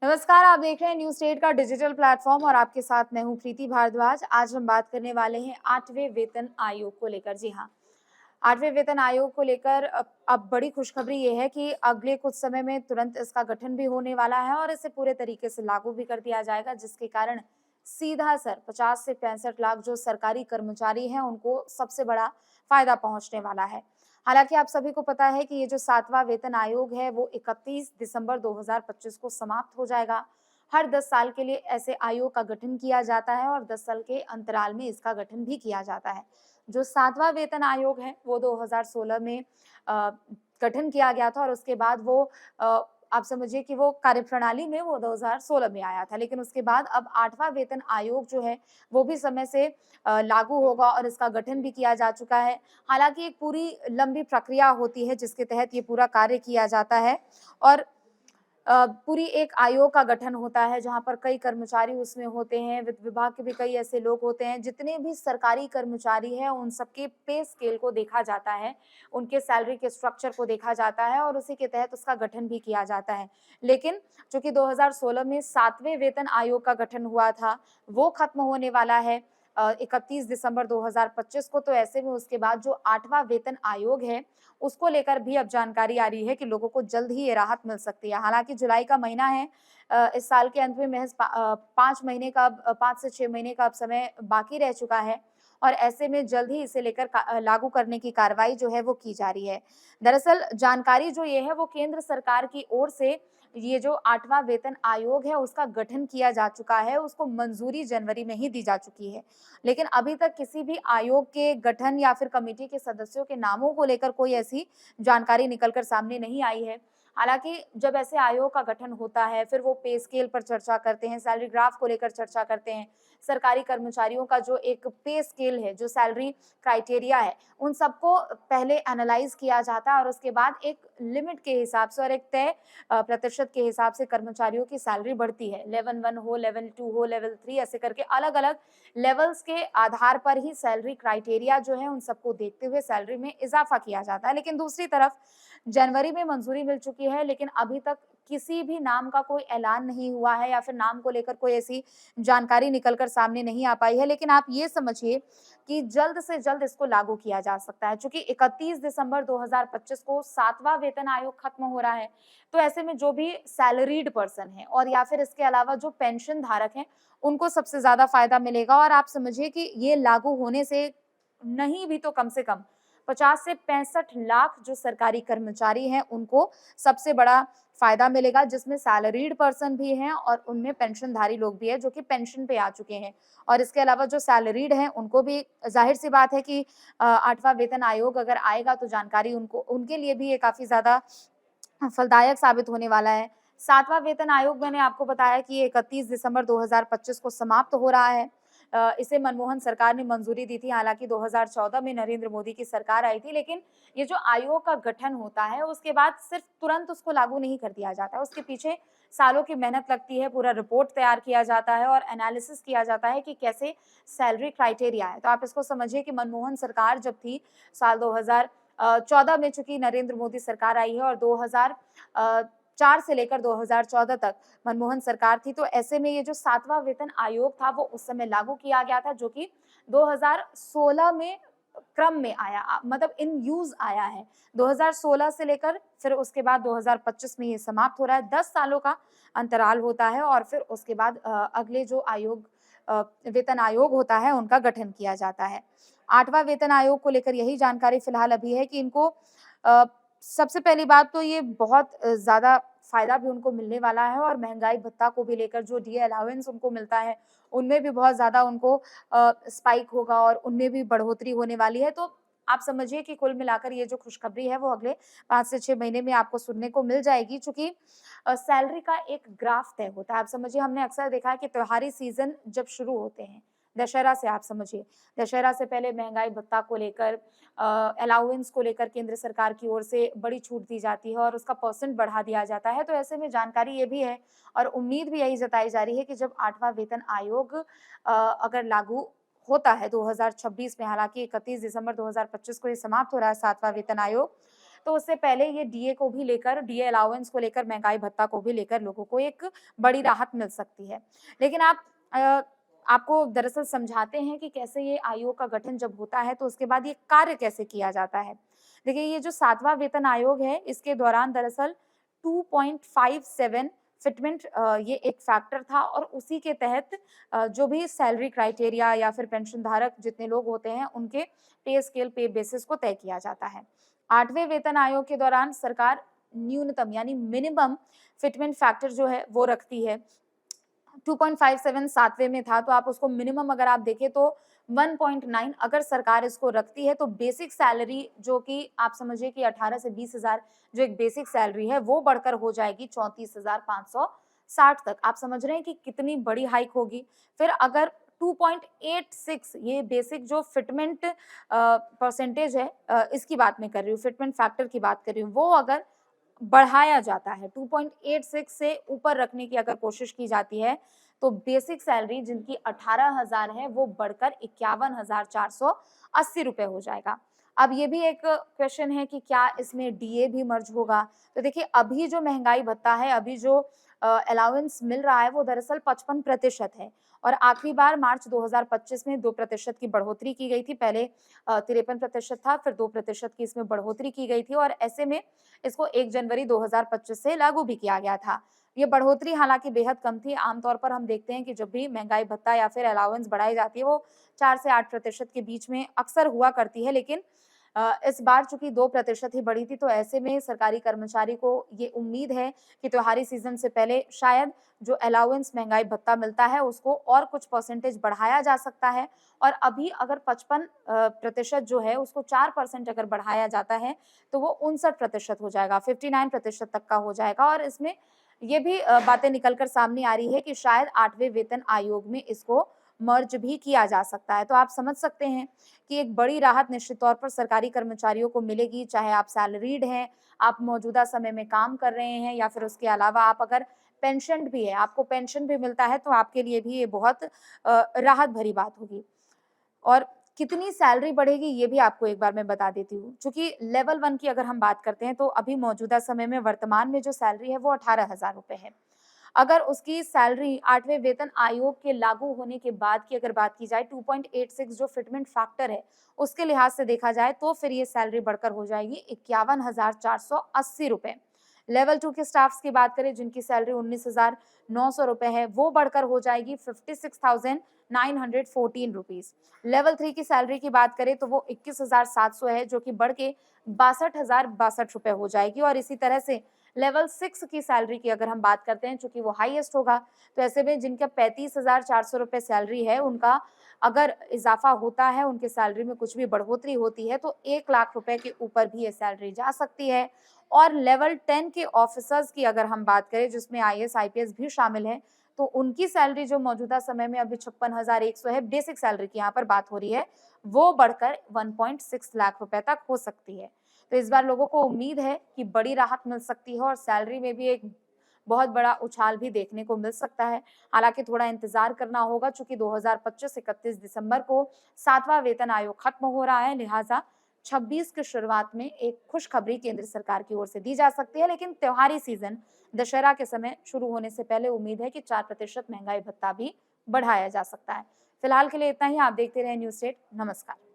नमस्कार, आप देख रहे हैं न्यूज़ स्टेट का डिजिटल प्लेटफॉर्म और आपके साथ मैं हूं प्रीति भारद्वाज। आज हम बात करने वाले हैं 8वें वेतन आयोग को लेकर। जी हाँ, 8वें वेतन आयोग को लेकर अब बड़ी खुशखबरी ये है कि अगले कुछ समय में तुरंत इसका गठन भी होने वाला है और इसे पूरे तरीके से लागू भी कर दिया जाएगा, जिसके कारण सीधा असर 50 से 65 लाख जो सरकारी कर्मचारी हैं, उनको सबसे बड़ा फायदा पहुंचने वाला है। हालांकि आप सभी को पता है कि ये जो 7वां वेतन आयोग है, वो 31 दिसंबर 2025 को समाप्त हो जाएगा। हर 10 साल के लिए ऐसे आयोग का गठन किया जाता है और 10 साल के अंतराल में इसका गठन भी किया जाता है। जो 7वां वेतन आयोग है, वो 2016 में अ, गठन किया गया था और उसके बाद वो अ, आप समझिए कि वो कार्यप्रणाली में वो 2016 में आया था। लेकिन उसके बाद अब 8वां वेतन आयोग जो है, वो भी समय से लागू होगा और इसका गठन भी किया जा चुका है। हालाँकि एक पूरी लंबी प्रक्रिया होती है जिसके तहत ये पूरा कार्य किया जाता है और पूरी एक आयोग का गठन होता है जहाँ पर कई कर्मचारी उसमें होते हैं, वित्त विभाग के भी कई ऐसे लोग होते हैं, जितने भी सरकारी कर्मचारी हैं उन सबके पे स्केल को देखा जाता है, उनके सैलरी के स्ट्रक्चर को देखा जाता है और उसी के तहत उसका गठन भी किया जाता है। लेकिन चूँकि 2016 में 7वें वेतन आयोग का गठन हुआ था, वो खत्म होने वाला है 31 दिसंबर 2025 को, तो ऐसे में उसके बाद जो 8वां वेतन आयोग है, उसको लेकर भी अब जानकारी आ रही है कि लोगों को जल्द ही ये राहत मिल सकती है। हालाँकि जुलाई का महीना है, इस साल के अंत में महज़ 5 महीने का 5 से 6 महीने का अब समय बाकी रह चुका है और ऐसे में जल्द ही इसे लेकर लागू करने की कार्रवाई जो है वो की जा रही है। दरअसल जानकारी जो ये है वो केंद्र सरकार की ओर से ये जो 8वां वेतन आयोग है उसका गठन किया जा चुका है, उसको मंजूरी जनवरी में ही दी जा चुकी है। लेकिन अभी तक किसी भी आयोग के गठन या फिर कमेटी के सदस्यों के नामों को लेकर कोई ऐसी जानकारी निकल कर सामने नहीं आई है। हालाँकि जब ऐसे आयोग का गठन होता है, फिर वो पे स्केल पर चर्चा करते हैं, सैलरी ग्राफ को लेकर चर्चा करते हैं। सरकारी कर्मचारियों का जो एक पे स्केल है, जो सैलरी क्राइटेरिया है, उन सबको पहले एनालाइज़ किया जाता है और उसके बाद एक लिमिट के हिसाब से और एक तय प्रतिशत के हिसाब से कर्मचारियों की सैलरी बढ़ती है। लेवल 1 हो, लेवल 2 हो, लेवल 3 ऐसे करके अलग-अलग लेवल्स के आधार पर ही सैलरी क्राइटेरिया जो है उन सबको देखते हुए सैलरी में इज़ाफ़ा किया जाता है। लेकिन दूसरी तरफ जनवरी में मंजूरी मिल चुकी है, लेकिन अभी तक किसी भी नाम का कोई ऐलान नहीं हुआ है या फिर नाम को लेकर कोई ऐसी जानकारी निकल कर सामने नहीं आ पाई है। लेकिन आप ये समझिए कि जल्द से जल्द इसको लागू किया जा सकता है। चूँकि 31 दिसंबर 2025 को 7वां वेतन आयोग खत्म हो रहा है, तो ऐसे में जो भी सैलरीड पर्सन है और या फिर इसके अलावा जो पेंशन धारक हैं, उनको सबसे ज़्यादा फ़ायदा मिलेगा और आप समझिए कि ये लागू होने से नहीं भी तो कम से कम 50 से 65 लाख जो सरकारी कर्मचारी हैं, उनको सबसे बड़ा फ़ायदा मिलेगा, जिसमें सैलरीड पर्सन भी हैं और उनमें पेंशनधारी लोग भी हैं, जो कि पेंशन पे आ चुके हैं। और इसके अलावा जो सैलरीड हैं, उनको भी ज़ाहिर-सी बात है कि 8वां वेतन आयोग अगर आएगा, तो जानकारी उनको उनके लिए भी ये काफ़ी ज़्यादा फलदायक साबित होने वाला है। 7वां वेतन आयोग मैंने आपको बताया कि 31 दिसंबर 2025 को समाप्त हो रहा है। इसे मनमोहन सरकार ने मंजूरी दी थी, हालाँकि 2014 में नरेंद्र मोदी की सरकार आई थी, लेकिन ये जो आयोग का गठन होता है, उसके बाद सिर्फ तुरंत उसको लागू नहीं कर दिया जाता है। उसके पीछे सालों की मेहनत लगती है, पूरा रिपोर्ट तैयार किया जाता है और एनालिसिस किया जाता है कि कैसे सैलरी क्राइटेरिया है। तो आप इसको समझिए कि मनमोहन सरकार जब थी, साल 2014 में चूँकि नरेंद्र मोदी सरकार आई है और 4 से लेकर 2014 तक मनमोहन सरकार थी, तो ऐसे में ये जो 7वां वेतन आयोग था, वो उस समय लागू किया गया था, जो कि 2016 में क्रम में आया मतलब इन यूज़ आया है। 2016 से लेकर फिर उसके बाद 2025 में ये समाप्त हो रहा है। 10 सालों का अंतराल होता है और फिर उसके बाद अगले जो वेतन आयोग होता है, उनका गठन किया जाता है। 8वां वेतन आयोग को लेकर यही जानकारी फिलहाल अभी है कि इनको अ, सबसे पहली बात तो ये बहुत ज़्यादा फ़ायदा भी उनको मिलने वाला है और महँगाई भत्ता को भी लेकर जो डीए अलाउंस उनको मिलता है, उनमें भी बहुत ज़्यादा उनको स्पाइक होगा और उनमें भी बढ़ोतरी होने वाली है। तो आप समझिए कि कुल मिलाकर ये जो खुशखबरी है वो अगले 5 से 6 महीने में आपको सुनने को मिल जाएगी, चूँकि सैलरी का एक ग्राफ तय होता है। आप समझिए हमने अक्सर देखा है कि त्योहारी सीज़न जब शुरू होते हैं, दशहरा से आप समझिए, दशहरा से पहले महँगाई भत्ता को लेकर अलाउंस को लेकर केंद्र सरकार की ओर से बड़ी छूट दी जाती है और उसका परसेंट बढ़ा दिया जाता है। तो ऐसे में जानकारी ये भी है और उम्मीद भी यही जताई जा रही है कि जब 8वां वेतन आयोग अगर लागू होता है 2026 में, हालाँकि 31 दिसंबर 2025 को ये समाप्त हो रहा है 7वां वेतन आयोग। तो उससे पहले ये डीए को भी लेकर, डीए अलाउंस को लेकर, महँगाई भत्ता को भी लेकर लोगों को एक बड़ी राहत मिल सकती है। लेकिन अ, आपको दरअसल समझाते हैं कि कैसे ये आयोग का गठन जब होता है तो उसके बाद ये कार्य कैसे किया जाता है। देखिए, ये जो 7वां वेतन आयोग है, इसके दौरान दरअसल 2.57 फिटमेंट ये एक फैक्टर था और उसी के तहत जो भी सैलरी क्राइटेरिया या फिर पेंशन धारक जितने लोग होते हैं, उनके पे स्केल, पे बेसिस को तय किया जाता है। 8वें वेतन आयोग के दौरान सरकार न्यूनतम यानी मिनिमम फिटमेंट फैक्टर जो है वो रखती है। 2.57 7वें में था, तो आप उसको मिनिमम अगर आप देखें तो 1.9 अगर सरकार इसको रखती है, तो बेसिक सैलरी जो कि आप समझिए कि 18 से 20,000 जो एक बेसिक सैलरी है, वो बढ़कर हो जाएगी 34,560 तक। आप समझ रहे हैं कि कितनी बड़ी हाइक होगी। फिर अगर 2.86 ये बेसिक जो फिटमेंट परसेंटेज है, इसकी बात मैं कर रही हूँ, फिटमेंट फैक्टर की बात कर रही हूँ, वो अगर बढ़ाया जाता है, 2.86 से ऊपर रखने की अगर कोशिश की जाती है, तो बेसिक सैलरी जिनकी 18,000 है, वो बढ़कर 51,480 रुपए हो जाएगा। अब ये भी एक क्वेश्चन है कि क्या इसमें डीए भी मर्ज होगा? तो देखिए, अभी जो महँगाई भत्ता है, अभी जो अलाउंस मिल रहा है, वो दरअसल 55% है और आखिरी बार मार्च 2025 में 2% की बढ़ोतरी की गई थी। पहले 53% था, फिर 2% की इसमें बढ़ोतरी की गई थी और ऐसे में इसको 1 जनवरी 2025 से लागू भी किया गया था। ये बढ़ोतरी हालाँकि बेहद कम थी। आमतौर पर हम देखते हैं कि जब भी महँगाई भत्ता या फिर अलाउंस बढ़ाई जाती है, वो 4 से 8% के बीच में अक्सर हुआ करती है। लेकिन इस बार चूँकि 2% ही बढ़ी थी, तो ऐसे में सरकारी कर्मचारी को ये उम्मीद है कि त्योहारी सीज़न से पहले शायद जो अलाउंस महँगाई भत्ता मिलता है, उसको और कुछ परसेंटेज बढ़ाया जा सकता है और अभी अगर 55 प्रतिशत जो है, उसको 4% अगर बढ़ाया जाता है, तो वो 59% हो जाएगा, 59% तक का हो जाएगा और इसमें ये भी बातें निकल कर सामने आ रही है कि शायद 8वें वेतन आयोग में इसको मर्ज भी किया जा सकता है। तो आप समझ सकते हैं कि एक बड़ी राहत निश्चित तौर पर सरकारी कर्मचारियों को मिलेगी, चाहे आप सैलरीड हैं, आप मौजूदा समय में काम कर रहे हैं या फिर उसके अलावा आप अगर पेंशन्ड भी है, आपको पेंशन भी मिलता है, तो आपके लिए भी ये बहुत राहत भरी बात होगी। और कितनी सैलरी बढ़ेगी ये भी आपको एक बार मैं बता देती हूँ। चूँकि लेवल 1 की अगर हम बात करते हैं तो अभी मौजूदा समय में वर्तमान में जो सैलरी है वो 18,000 रुपए है। अगर उसकी सैलरी 8वें वेतन आयोग के लागू होने के बाद की अगर बात की जाए 2.86 जो फिटमेंट फैक्टर है, उसके लिहाज से देखा जाए तो फिर ये सैलरी बढ़कर हो जाएगी 51,480 रुपए। लेवल 2 के स्टाफ्स की बात करें जिनकी सैलरी 19,900 रुपए है, वो बढ़कर हो जाएगी 56,914 रुपीस। लेवल 3 की सैलरी की बात करें तो वो 21,700 है जो कि बढ़ के 62,062 रुपए हो जाएगी और इसी तरह से लेवल 6 की सैलरी की अगर हम बात करते हैं चूँकि वो हाईएस्ट होगा, तो ऐसे में जिनका 35,400 रुपए सैलरी है, उनका अगर इज़ाफ़ा होता है, उनकी सैलरी में कुछ भी बढ़ोतरी होती है, तो 1 लाख रुपए के ऊपर भी ये सैलरी जा सकती है। और लेवल 10 के ऑफिसर्स की अगर हम बात करें जिसमें आईएएस, आईपीएस भी शामिल हैं, तो उनकी सैलरी जो मौजूदा समय में अभी 56,100 है, बेसिक सैलरी की यहाँ पर बात हो रही है, वो बढ़कर 1.6 लाख रुपए तक हो सकती है। तो इस बार लोगों को उम्मीद है कि बड़ी राहत मिल सकती है और सैलरी में भी एक बहुत बड़ा उछाल भी देखने को मिल सकता है। हालाँकि थोड़ा इंतज़ार करना होगा चूँकि 2025 31 दिसंबर को 7वां वेतन आयोग खत्म हो रहा है, लिहाज़ा 26 की शुरुआत में एक खुशखबरी केंद्र सरकार की ओर से दी जा सकती है, लेकिन त्योहारी सीज़न दशहरा के समय शुरू होने से पहले उम्मीद है कि 4% महँगाई भत्ता भी बढ़ाया जा सकता है। फिलहाल के लिए इतना ही। आप देखते रहें न्यूज़ 8। नमस्कार।